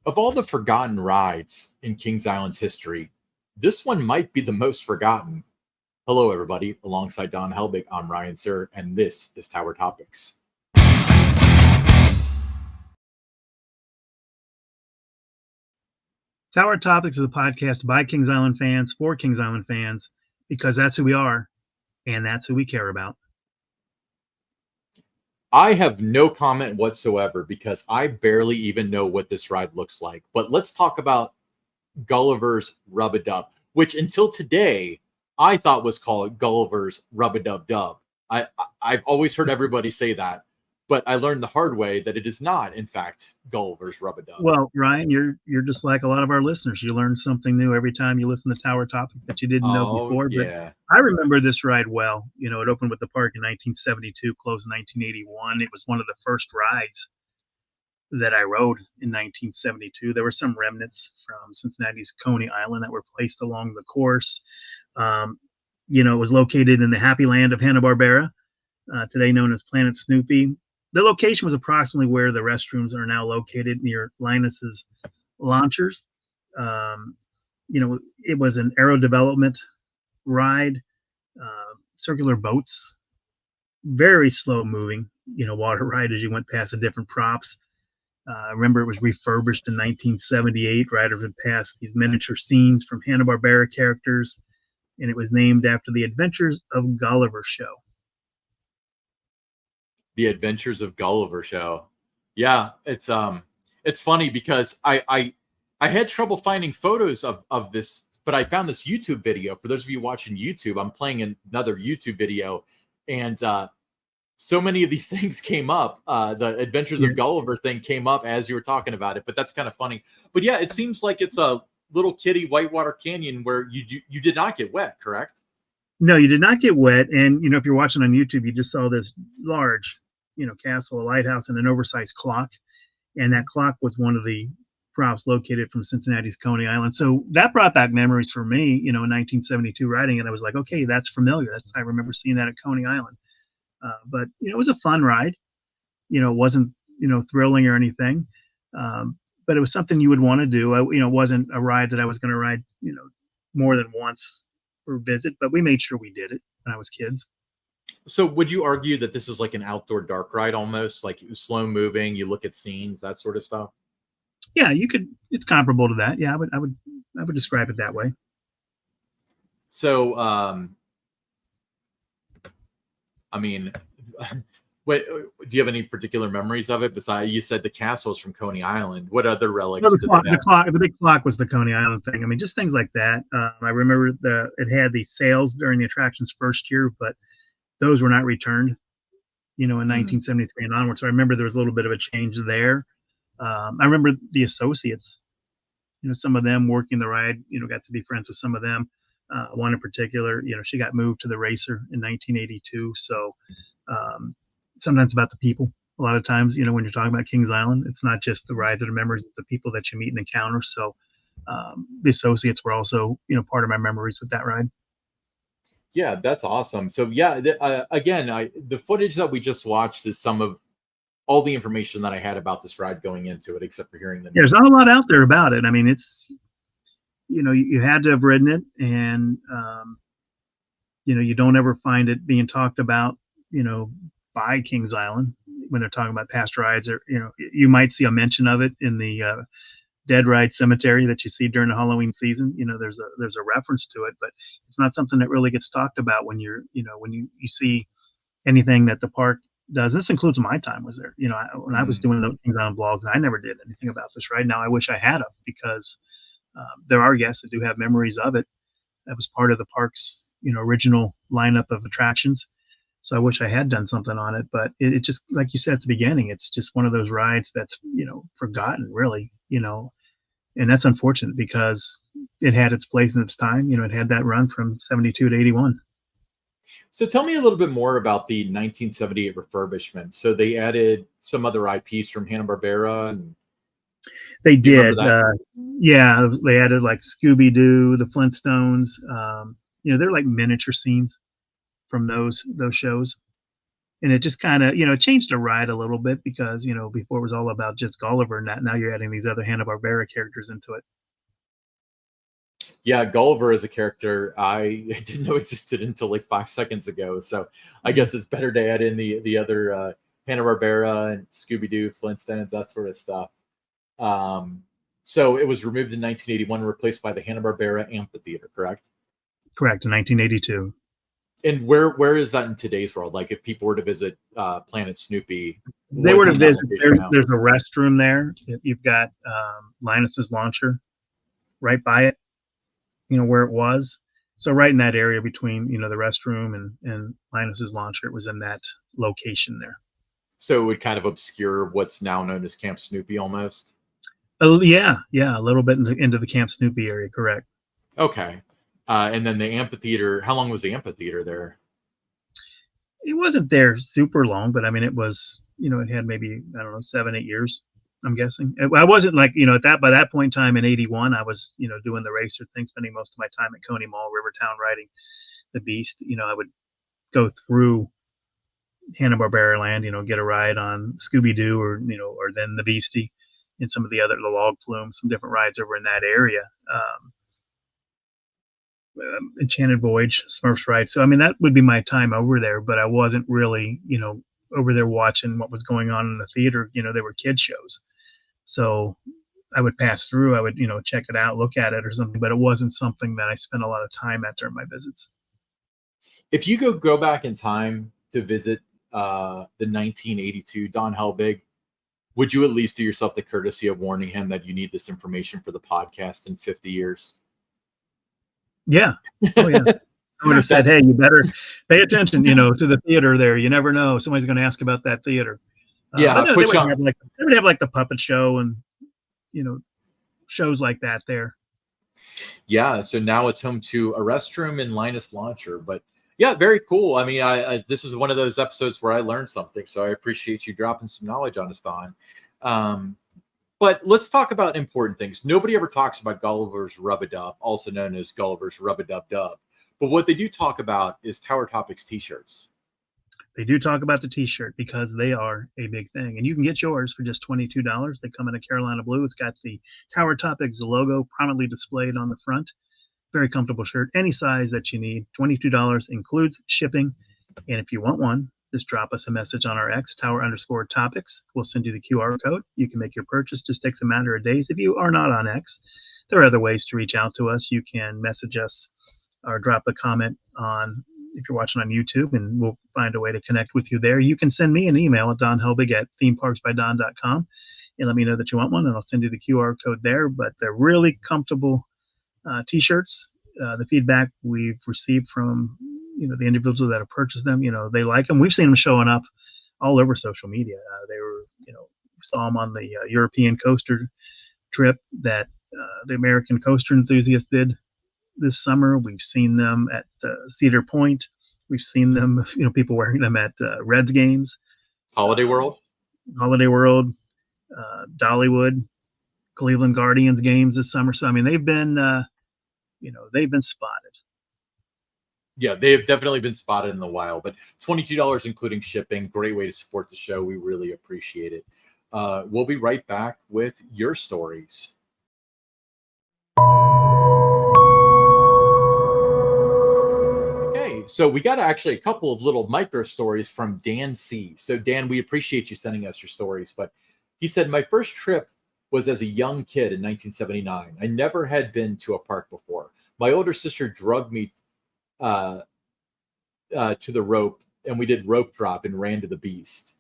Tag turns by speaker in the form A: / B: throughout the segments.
A: Of all the forgotten rides in Kings Island's history, this one might be the most forgotten. Hello, everybody. Alongside Don Helbig, I'm Ryan Sir, and this is Tower Topics.
B: Tower Topics is a podcast by Kings Island fans for Kings Island fans, because that's who we are, and that's who we care about.
A: I have no comment whatsoever because I barely even know what this ride looks like. But let's talk about Gulliver's Rub-a-Dub, which until today I thought was called Gulliver's Rub-a-Dub-Dub. I've always heard everybody say that, but I learned the hard way that it is not, in fact, Gulliver's Rub-a-Dub.
B: Well, Ryan, you're just like a lot of our listeners. You learn something new every time you listen to Tower Topics that you didn't know before.
A: Yeah.
B: But I remember this ride well. You know, it opened with the park in 1972, closed in 1981. It was one of the first rides that I rode in 1972. There were some remnants from Cincinnati's Coney Island that were placed along the course. You know, it was located in the happy land of Hanna-Barbera, today known as Planet Snoopy. The location was approximately where the restrooms are now located, near Linus's Launchers. You know, it was an aero development ride, circular boats, very slow moving, you know, water ride as you went past the different props. I remember it was refurbished in 1978. Riders would pass these miniature scenes from Hanna-Barbera characters, and it was named after the Adventures of Gulliver show.
A: The Adventures of Gulliver show. Yeah, it's funny because I had trouble finding photos of this, but I found this YouTube video. For those of you watching YouTube, I'm playing another YouTube video, and so many of these things came up. The Adventures of Gulliver thing came up as you were talking about it, but that's kind of funny. But yeah, it seems like it's a little kitty whitewater canyon where you did not get wet, correct?
B: No, you did not get wet. And, you know, if you're watching on YouTube, you just saw this large, you know, castle, a lighthouse, and an oversized clock. And that clock was one of the props located from Cincinnati's Coney Island. So that brought back memories for me, you know, in 1972 riding. And I was like, okay, that's familiar. I remember seeing that at Coney Island. But, you know, it was a fun ride. You know, it wasn't, you know, thrilling or anything. But it was something you would want to do. You know, it wasn't a ride that I was going to ride, you know, more than once or visit, but we made sure we did it when I was kids.
A: So would you argue that this is like an outdoor dark ride almost, like slow moving, you look at scenes, that sort of stuff?
B: Yeah, you could, it's comparable to that. Yeah, I would describe it that way.
A: So I mean, wait, do you have any particular memories of it? Besides, you said the castles from Coney Island. What other relics?
B: No, the big clock was the Coney Island thing. I mean, just things like that. I remember it had the sales during the attraction's first year, but those were not returned, you know, in 1973 and onwards. So I remember there was a little bit of a change there. I remember the associates, you know, some of them working the ride, you know, got to be friends with some of them. One in particular, you know, she got moved to the racer in 1982. So sometimes about the people. A lot of times, you know, when you're talking about Kings Island, it's not just the rides or the memories, it's the people that you meet and encounter. So the associates were also, you know, part of my memories with that ride.
A: Yeah, that's awesome. So yeah, again, the footage that we just watched is some of all the information that I had about this ride going into it, except for hearing the.
B: Yeah, there's not a lot out there about it. I mean, it's, you know, you had to have ridden it, and you know, you don't ever find it being talked about, you know, by Kings Island when they're talking about past rides, or, you know, you might see a mention of it in the Dead Ride Cemetery that you see during the Halloween season. You know, there's a reference to it, but it's not something that really gets talked about when you're, you know, when you see anything that the park does. This includes my time was there. You know, when I was doing the Kings Island blogs, I never did anything about this ride. Now I wish I had because there are guests that do have memories of it. That was part of the park's, you know, original lineup of attractions. So I wish I had done something on it, but it just, like you said at the beginning, it's just one of those rides that's, you know, forgotten really, you know, and that's unfortunate because it had its place in its time. You know, it had that run from 72 to 81.
A: So tell me a little bit more about the 1978 refurbishment. So they added some other IPs from Hanna-Barbera, and
B: they did. Yeah, they added like Scooby-Doo, the Flintstones. You know, they're like miniature scenes from those shows. And it just kind of, changed the ride a little bit because, before it was all about just Gulliver. Now you're adding these other Hanna-Barbera characters into it.
A: Yeah, Gulliver is a character I didn't know existed until like 5 seconds ago. So I guess it's better to add in the other Hanna-Barbera and Scooby-Doo, Flintstones, that sort of stuff. So it was removed in 1981 and replaced by the Hanna-Barbera Amphitheater, correct?
B: Correct, in 1982.
A: And where is that in today's world? Like if people were to visit Planet Snoopy,
B: they were to visit. There's a restroom there. You've got Linus's launcher right by it. Where it was. So right in that area between, the restroom and Linus's launcher, it was in that location there.
A: So it would kind of obscure what's now known as Camp Snoopy almost?
B: Yeah, a little bit into the Camp Snoopy area, correct.
A: Okay. And then the amphitheater, how long was the amphitheater there?
B: It wasn't there super long, but I mean, it was, it had maybe, I don't know, 7-8 years. I'm guessing. I wasn't like, by that point in time in 81, I was, doing the racer thing, spending most of my time at Coney Mall, Rivertown, riding the Beast. I would go through Hanna-Barbera land, get a ride on Scooby-Doo or then the Beastie and some of the Log Flume, some different rides over in that area. Enchanted Voyage, Smurfs ride. So, I mean, that would be my time over there, but I wasn't really, over there watching what was going on in the theater. They were kid shows. So I would pass through, I would, check it out, look at it or something, but it wasn't something that I spent a lot of time at during my visits.
A: If you go back in time to visit the 1982 Don Helbig, would you at least do yourself the courtesy of warning him that you need this information for the podcast in 50 years?
B: Yeah. Oh, yeah. I would have said, hey, you better pay attention, to the theater there. You never know. Somebody's going to ask about that theater.
A: Yeah,
B: no, they would have like the puppet show and, shows like that there.
A: Yeah, so now it's home to a restroom and Linus Launcher. But yeah, very cool. I mean, I this is one of those episodes where I learned something. So I appreciate you dropping some knowledge on us, Don. But let's talk about important things. Nobody ever talks about Gulliver's Rub-a-Dub, also known as Gulliver's Rub-a-Dub-Dub. But what they do talk about is Tower Topics t-shirts.
B: They do talk about the t-shirt because they are a big thing. And you can get yours for just $22. They come in a Carolina blue. It's got the Tower Topics logo prominently displayed on the front. Very comfortable shirt, any size that you need. $22 includes shipping. And if you want one, just drop us a message on our X, Tower_Topics. We'll send you the QR code. You can make your purchase. Just takes a matter of days. If you are not on X, there are other ways to reach out to us. You can message us or drop a comment on, if you're watching on YouTube, and we'll find a way to connect with you there. You can send me an email at donhelbig@themeparksbydon.com and let me know that you want one, and I'll send you the QR code there. But they're really comfortable t-shirts. The feedback we've received from the individuals that have purchased them, they like them. We've seen them showing up all over social media. They were, saw them on the European coaster trip that the American Coaster Enthusiasts did this summer. We've seen them at Cedar Point. We've seen them, people wearing them at Reds games,
A: Holiday World,
B: Dollywood, Cleveland Guardians games this summer. So I mean, they've been spotted.
A: Yeah, they have definitely been spotted in the wild. But $22 including shipping, great way to support the show. We really appreciate it. We'll be right back with your stories. Okay, so we got actually a couple of little micro stories from Dan C. So Dan, we appreciate you sending us your stories. But he said, my first trip was as a young kid in 1979. I never had been to a park before. My older sister drugged me to the rope, and we did rope drop and ran to the Beast.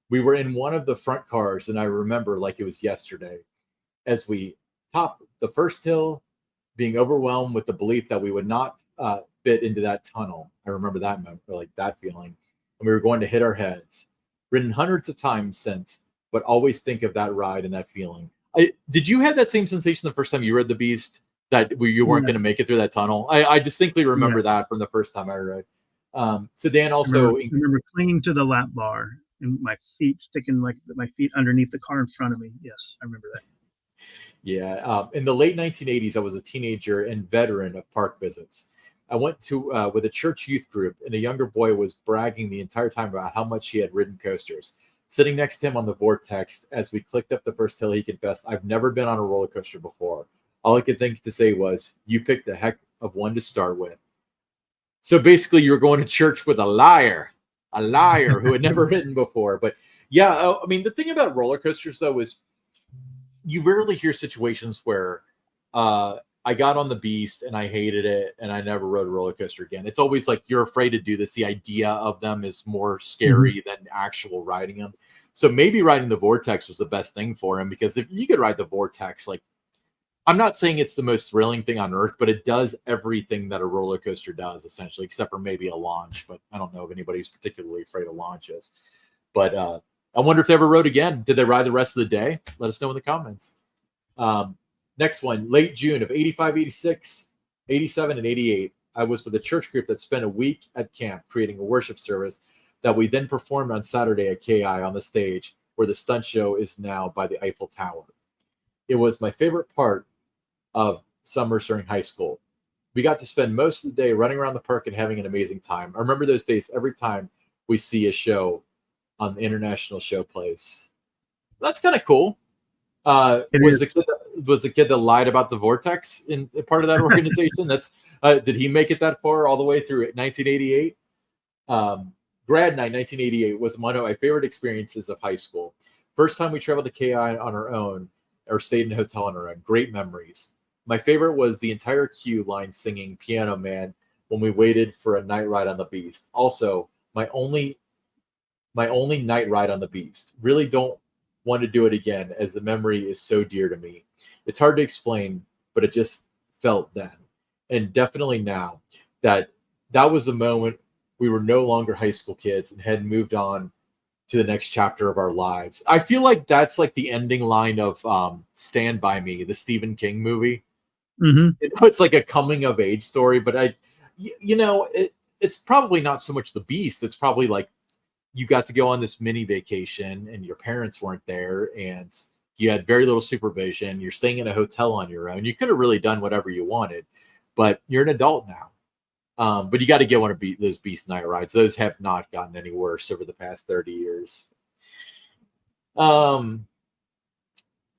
A: We were in one of the front cars, and I remember like it was yesterday as we topped the first hill, being overwhelmed with the belief that we would not fit into that tunnel. I remember that moment, or like that feeling, and we were going to hit our heads. Ridden hundreds of times since, but always think of that ride and that feeling. Did you have that same sensation the first time you rode the Beast, that you weren't going to make it through that tunnel? I distinctly remember that from the first time I rode. So Dan also
B: I remember clinging to the lap bar and my feet sticking, like my feet underneath the car in front of me. Yes, I remember that.
A: Yeah. In the late 1980s, I was a teenager and veteran of park visits. I went to with a church youth group, and a younger boy was bragging the entire time about how much he had ridden coasters. Sitting next to him on the vortex, as we clicked up the first hill, he confessed, "I've never been on a roller coaster before." All I could think to say was, "You picked a heck of one to start with." So basically, you were going to church with a liar who had never ridden before. But yeah, I mean, the thing about roller coasters, though, is you rarely hear situations where I got on the Beast and I hated it and I never rode a roller coaster again. It's always like you're afraid to do this. The idea of them is more scary than actual riding them. So maybe riding the Vortex was the best thing for him, because if you could ride the Vortex, like, I'm not saying it's the most thrilling thing on earth, but it does everything that a roller coaster does, essentially, except for maybe a launch. But I don't know if anybody's particularly afraid of launches. But I wonder if they ever rode again. Did they ride the rest of the day? Let us know in the comments. Next one, late June of 85, 86, 87, and 88. I was with a church group that spent a week at camp creating a worship service that we then performed on Saturday at KI on the stage where the stunt show is now by the Eiffel Tower. It was my favorite part of summers during high school. We got to spend most of the day running around the park and having an amazing time. I remember those days every time we see a show on the International Show Place. That's kind of cool. Was the kid that lied about the Vortex in part of that organization? That's did he make it that far all the way through 1988? Grad night 1988 was one of my favorite experiences of high school. First time we traveled to KI on our own or stayed in a hotel on our own. Great memories. My favorite was the entire queue line singing Piano Man when we waited for a night ride on the Beast. Also, my only night ride on the Beast. Really don't want to do it again, as the memory is so dear to me. It's hard to explain, but it just felt then, and definitely now, that was the moment we were no longer high school kids and had moved on to the next chapter of our lives. I feel like that's like the ending line of Stand By Me, the Stephen King movie. It's like a coming of age story, but it's probably not so much the Beast. It's probably like you got to go on this mini vacation and your parents weren't there and you had very little supervision. You're staying in a hotel on your own. You could have really done whatever you wanted, but you're an adult now. But you got to get one of those Beast night rides. Those have not gotten any worse over the past 30 years.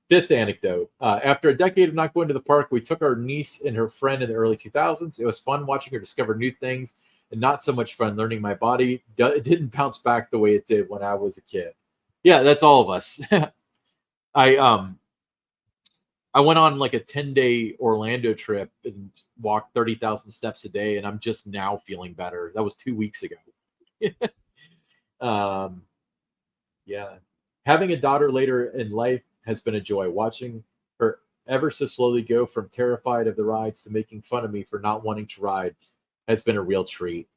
A: Fifth anecdote. After a decade of not going to the park, we took our niece and her friend in the early 2000s. It was fun watching her discover new things, and not so much fun learning my body it didn't bounce back the way it did when I was a kid. Yeah, that's all of us. I went on like a 10-day Orlando trip and walked 30,000 steps a day, and I'm just now feeling better. That was 2 weeks ago. Yeah. Having a daughter later in life has been a joy. Watching her ever so slowly go from terrified of the rides to making fun of me for not wanting to ride has been a real treat.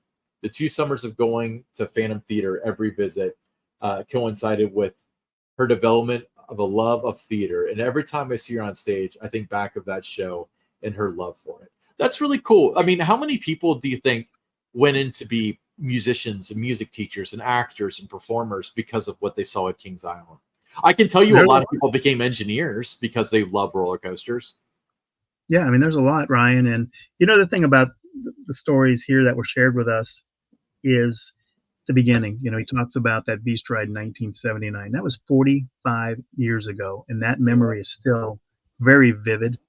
A: The 2 summers of going to Phantom Theater every visit coincided with her development of a love of theater. And every time I see her on stage, I think back of that show and her love for it. That's really cool. I mean, how many people do you think went in to be musicians and music teachers and actors and performers because of what they saw at Kings Island? I can tell you a lot of people became engineers because they love roller coasters.
B: Yeah, I mean, there's a lot, Ryan. And the thing about the stories here that were shared with us is the beginning. He talks about that Beast ride in 1979. That was 45 years ago, and that memory is still very vivid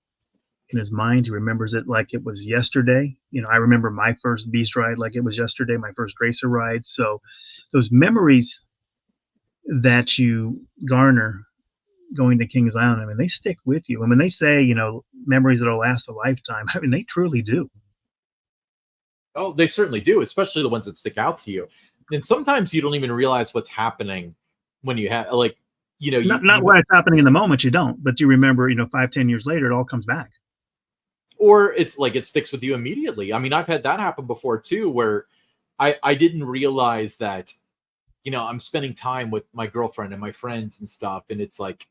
B: in his mind. He remembers it like it was yesterday. I remember my first Beast ride like it was yesterday, my first racer ride. So those memories that you garner going to Kings Island, I mean, they stick with you. And when they say, memories that'll last a lifetime, I mean, they truly do.
A: Oh, they certainly do, especially the ones that stick out to you. And sometimes you don't even realize what's happening when you have, like,
B: not what's happening in the moment, you don't, but you remember, 5-10 years later, it all comes back.
A: Or it's like it sticks with you immediately. I mean, I've had that happen before too, where I didn't realize that, I'm spending time with my girlfriend and my friends and stuff. And it's like,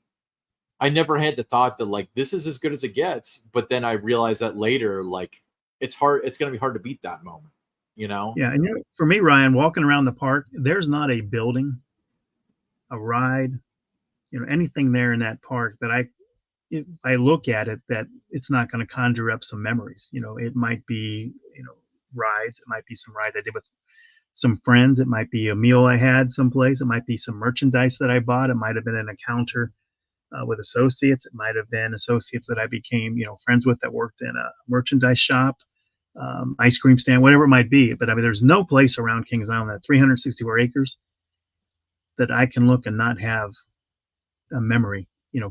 A: I never had the thought that like, this is as good as it gets. But then I realized that later, like, it's hard. It's going to be hard to beat that moment,
B: Yeah. And for me, Ryan, walking around the park, there's not a building, a ride, anything there in that park that if I look at it, that it's not going to conjure up some memories. It might be, rides. It might be some rides I did with some friends. It might be a meal I had someplace. It might be some merchandise that I bought. It might have been an encounter with associates. It might have been associates that I became, friends with that worked in a merchandise shop, ice cream stand, whatever it might be. But I mean, there's no place around Kings Island, that 364 acres, that I can look and not have a memory,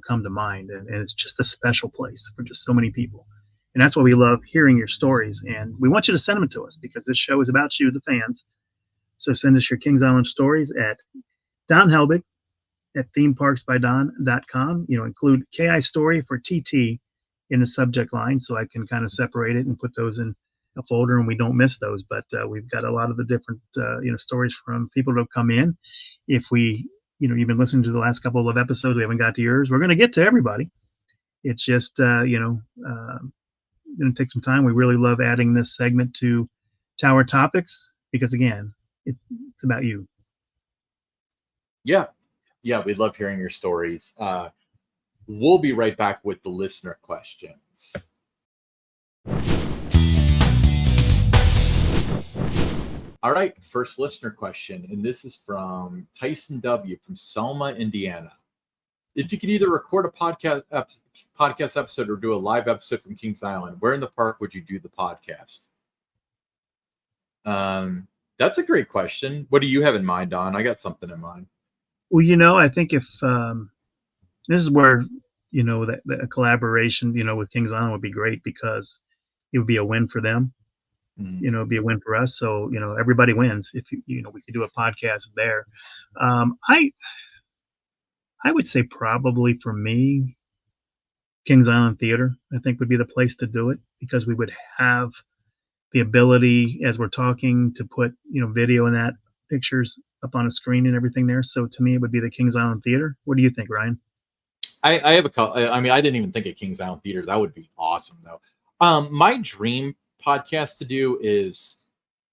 B: come to mind. And it's just a special place for just so many people. And that's why we love hearing your stories. And we want you to send them to us because this show is about you, the fans. So send us your Kings Island stories at Don Helbig at themeparksbydon.com. Include KI story for TT in the subject line so I can kind of separate it and put those in a folder and we don't miss those. But we've got a lot of the different, stories from people that have come in. If we, you've been listening to the last couple of episodes, we haven't got to yours. We're going to get to everybody. It's just, going to take some time. We really love adding this segment to Tower Topics because, again, it's about you.
A: Yeah, we love hearing your stories. We'll be right back with the listener questions. All right, first listener question, and this is from Tyson W. from Selma, Indiana. If you could either record a podcast episode or do a live episode from Kings Island, where in the park would you do the podcast? That's a great question. What do you have in mind, Don? I got something in mind.
B: Well, I think if this is where, that collaboration, with Kings Island would be great because it would be a win for them. Mm-hmm. It'd be a win for us. So, everybody wins if, we could do a podcast there. I would say probably for me, Kings Island Theater, I think would be the place to do it because we would have the ability as we're talking to put, video in that, pictures up on a screen and everything there. So to me, it would be the Kings Island Theater. What do you think, Ryan?
A: I have I didn't even think of Kings Island Theater. That would be awesome though. My dream podcast to do is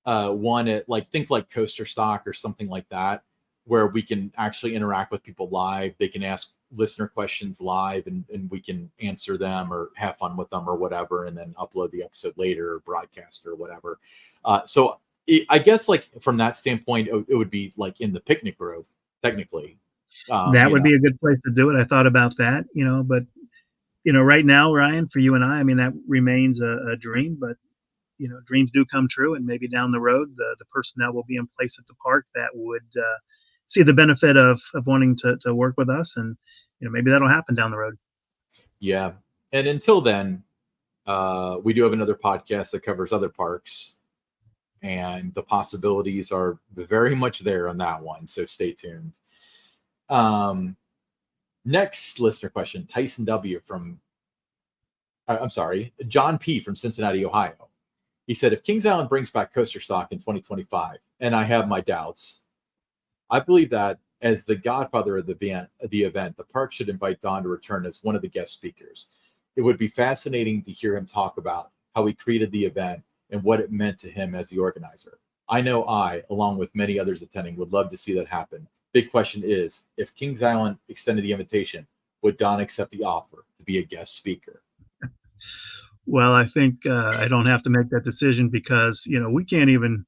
A: one at think like Coaster Stock or something like that, where we can actually interact with people live. They can ask listener questions live and we can answer them or have fun with them or whatever, and then upload the episode later or broadcast or whatever. So I guess from that standpoint, it would be in the Picnic Grove, technically.
B: That would be a good place to do it. I thought about that, but right now, Ryan, for you and I mean, that remains a dream, but dreams do come true. And maybe down the road, the personnel will be in place at the park that would see the benefit of wanting to work with us. And, maybe that'll happen down the road.
A: Yeah. And until then, we do have another podcast that covers other parks. And the possibilities are very much there on that one. So stay tuned. Next listener question, Tyson W. John P. from Cincinnati, Ohio. He said, if Kings Island brings back Coaster Stock in 2025, and I have my doubts, I believe that as the godfather of the event, the park should invite Don to return as one of the guest speakers. It would be fascinating to hear him talk about how he created the event and what it meant to him as the organizer. I know I, along with many others attending, would love to see that happen. Big question is, if Kings Island extended the invitation, would Don accept the offer to be a guest speaker?
B: Well, I think I don't have to make that decision because, we can't even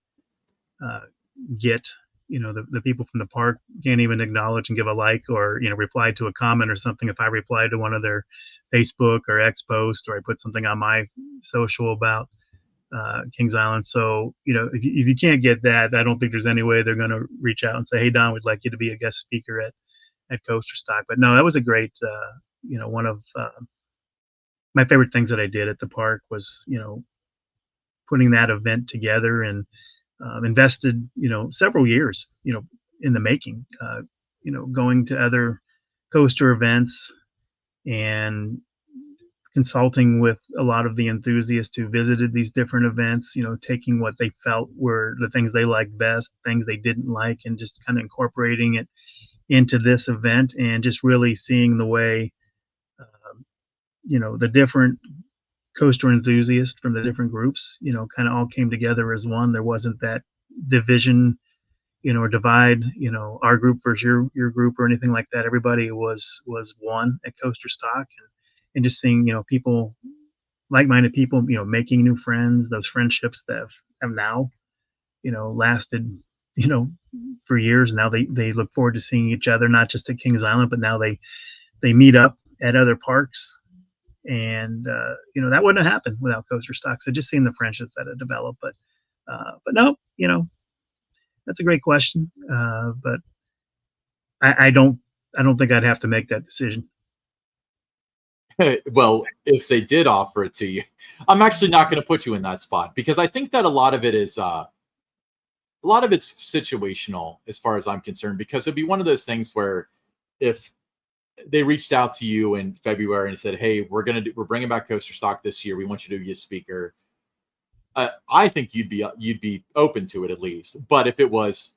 B: get, the people from the park can't even acknowledge and give a like or, reply to a comment or something. If I reply to one of their Facebook or X post, or I put something on my social about Kings Island. So, if you can't get that, I don't think there's any way they're going to reach out and say, hey, Don, we'd like you to be a guest speaker at Coaster Stock. But no, that was a great, one of my favorite things that I did at the park was, putting that event together and invested, several years, in the making, going to other coaster events and consulting with a lot of the enthusiasts who visited these different events, taking what they felt were the things they liked best, things they didn't like, and just kind of incorporating it into this event and just really seeing the way, the different coaster enthusiasts from the different groups, kind of all came together as one. There wasn't that division, or divide, our group versus your group or anything like that. Everybody was one at Coaster Stock, and just seeing, people like-minded people, making new friends, those friendships that have now, lasted, for years. Now they look forward to seeing each other, not just at Kings Island, but now they meet up at other parks. And, that wouldn't have happened without Coaster Stock. So just seeing the friendships that have developed, but no, that's a great question. But I don't think I'd have to make that decision.
A: Well, if they did offer it to you, I'm actually not going to put you in that spot, because I think that a lot of it's situational as far as I'm concerned, because it'd be one of those things where if they reached out to you in February and said, "Hey, we're bringing back Coaster Stock this year. We want you to be a speaker." I think you'd be open to it at least. But if it was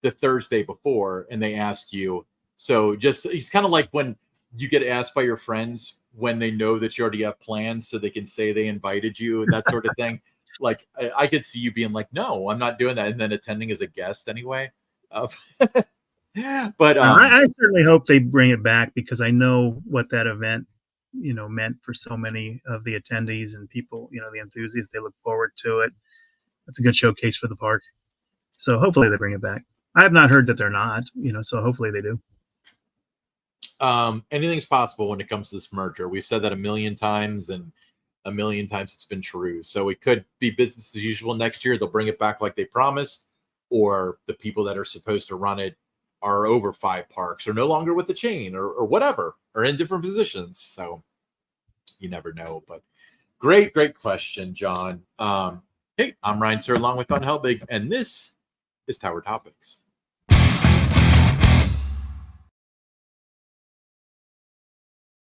A: the Thursday before and they asked you, so it's kind of like when you get asked by your friends when they know that you already have plans, so they can say they invited you and that sort of thing. Like I could see you being like, "No, I'm not doing that," and then attending as a guest anyway. But
B: I certainly hope they bring it back, because I know what that event, meant for so many of the attendees and people, the enthusiasts. They look forward to it. It's a good showcase for the park. So hopefully they bring it back. I have not heard that they're not, so hopefully they do.
A: Anything's possible when it comes to this merger. We've said that a million times, and a million times it's been true. So it could be business as usual next year. They'll bring it back like they promised, or the people that are supposed to run it are over 5 parks, or no longer with the chain, or whatever, or in different positions. So you never know. But great question, John. Hey, I'm Ryan Sir, along with Don Helbig, and this is Tower Topics.